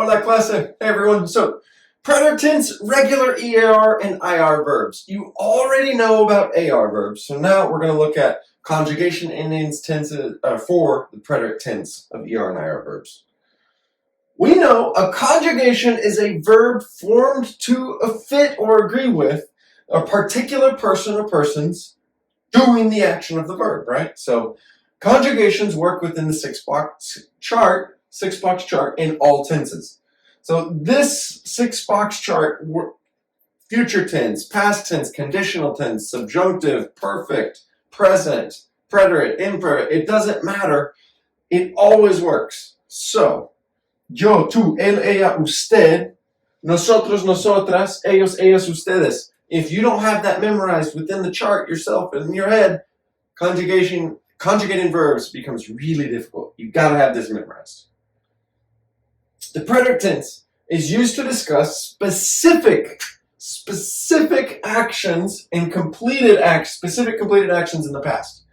Hola clase. Hey everyone. So, preterite tense, regular ER and IR verbs. You already know about AR verbs, so now we're going to look at conjugation endings tenses for the preterite tense of ER and IR verbs. We know a conjugation is a verb formed to fit or agree with a particular person or persons doing the action of the verb, right? So, conjugations work within the six-box chart in all tenses. So this six-box chart, future tense, past tense, conditional tense, subjunctive, perfect, present, preterite, imperfect, it doesn't matter. It always works. So, yo, tú, él, ella, usted, nosotros, nosotras, ellos, ellas, ustedes. If you don't have that memorized within the chart yourself in your head, conjugating verbs becomes really difficult. You've got to have this memorized. The preterite tense is used to discuss specific actions and specific completed actions in the past.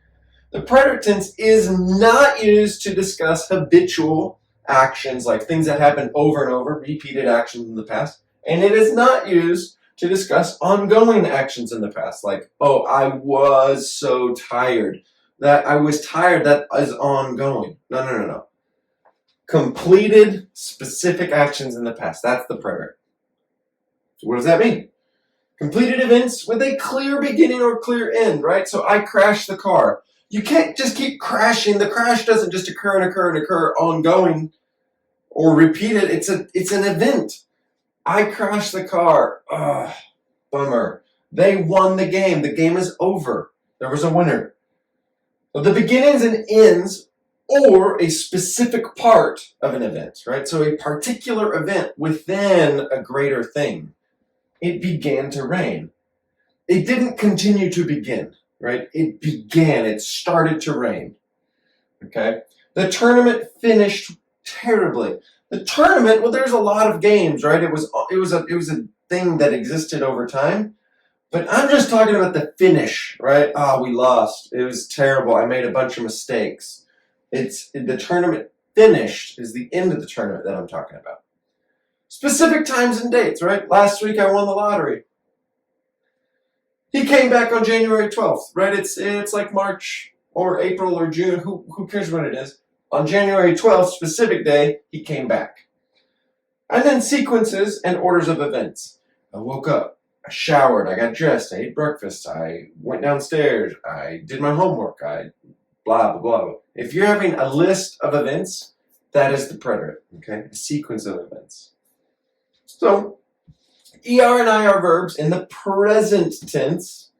The preterite tense is not used to discuss habitual actions, like things that happen over and over, repeated actions in the past. And it is not used to discuss ongoing actions in the past, like, oh, I was so tired. That I was tired, that is ongoing. No. Completed specific actions in the past. That's the preterite. So what does that mean? Completed events with a clear beginning or clear end, right? So I crashed the car. You can't just keep crashing. The crash doesn't just occur ongoing or repeated. It's an event. I crashed the car. Bummer. They won the game. The game is over. There was a winner. So the beginnings and ends or a specific part of an event, right? So a particular event within a greater thing. It began to rain. It didn't continue to begin, right? It began. It started to rain. Okay? The tournament finished terribly. The tournament, well, there's a lot of games, right? It was a thing that existed over time. But I'm just talking about the finish, right? We lost. It was terrible. I made a bunch of mistakes. The tournament finished is the end of the tournament that I'm talking about. Specific times and dates, right? Last week I won the lottery. He came back on January 12th, right? It's like March or April or June. Who cares when it is? On January 12th, specific day, he came back. And then sequences and orders of events. I woke up. I showered. I got dressed. I ate breakfast. I went downstairs. I did my homework. I blah, blah, blah. If you're having a list of events, that is the preterite, okay? A sequence of events. So, ER and IR verbs in the present tense,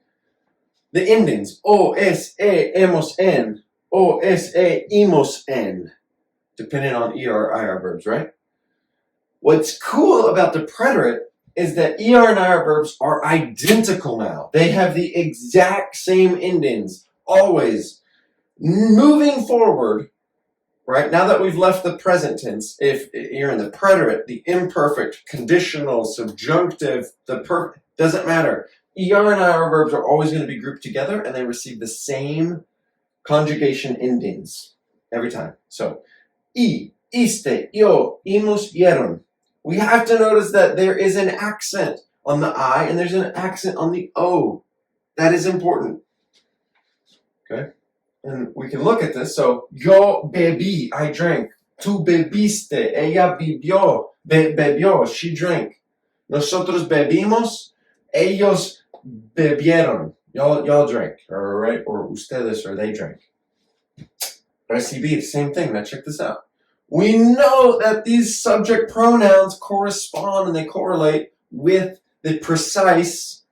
the endings, o, es, e, hemos, en, o, es, e, imos, en, depending on ER or IR verbs, right? What's cool about the preterite is that ER and IR verbs are identical now. They have the exact same endings, always. Moving forward, right, now that we've left the present tense, if you're in the preterite, the imperfect, conditional, subjunctive, the perfect, doesn't matter. ER and IR verbs are always going to be grouped together and they receive the same conjugation endings every time. So, iste, yo, imos, vieron. We have to notice that there is an accent on the I and there's an accent on the O. That is important. Okay? And we can look at this. So, yo bebí, I drank. Tú bebiste, ella bebió, she drank. Nosotros bebimos, ellos bebieron. Y'all drank, all right? Or ustedes, or they drank. Recibir, same thing. Now check this out. We know that these subject pronouns correspond and they correlate with the precise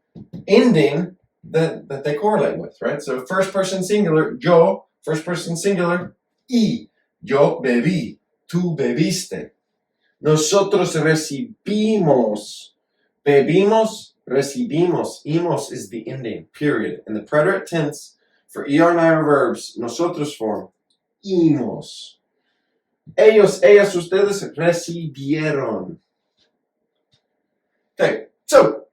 ending that they correlate with, right? So first person singular, yo, first person singular, y, yo bebí, tú bebiste. Nosotros recibimos, bebimos, recibimos. Imos is the ending, period. In the preterite tense, for ER and IR verbs, nosotros form, imos. Ellos, ellas, ustedes recibieron. Okay, so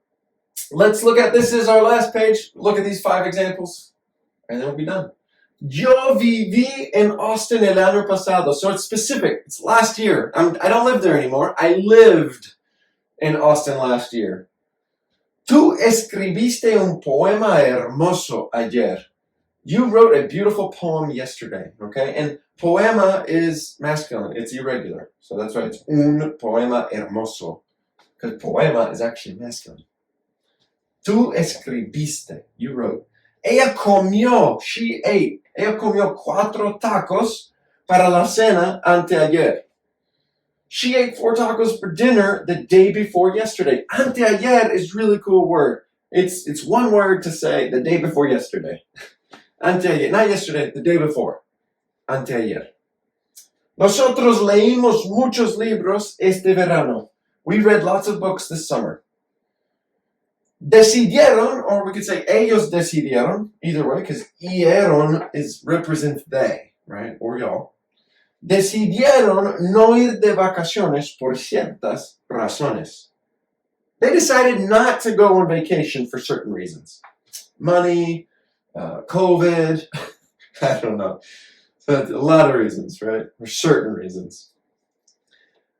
let's look at this as our last page. Look at these 5 examples, and then we'll be done. Yo viví en Austin el año pasado. So it's specific. It's last year. I don't live there anymore. I lived in Austin last year. Tú escribiste un poema hermoso ayer. You wrote a beautiful poem yesterday, okay? And poema is masculine. It's irregular. So that's why it's un poema hermoso. Because poema is actually masculine. Tú escribiste. You wrote. Ella comió. She ate. Ella comió 4 tacos para la cena anteayer. She ate 4 tacos for dinner the day before yesterday. Anteayer is a really cool word. It's one word to say the day before yesterday. Anteayer, not yesterday, the day before. Anteayer. Nosotros leímos muchos libros este verano. We read lots of books this summer. Decidieron, or we could say ellos decidieron, either way, because ieron represents they, right, or y'all. Decidieron no ir de vacaciones por ciertas razones. They decided not to go on vacation for certain reasons. Money, COVID, I don't know. But a lot of reasons, right? For certain reasons.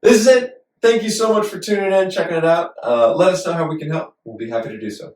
This is it. Thank you so much for tuning in, checking it out. Let us know how we can help. We'll be happy to do so.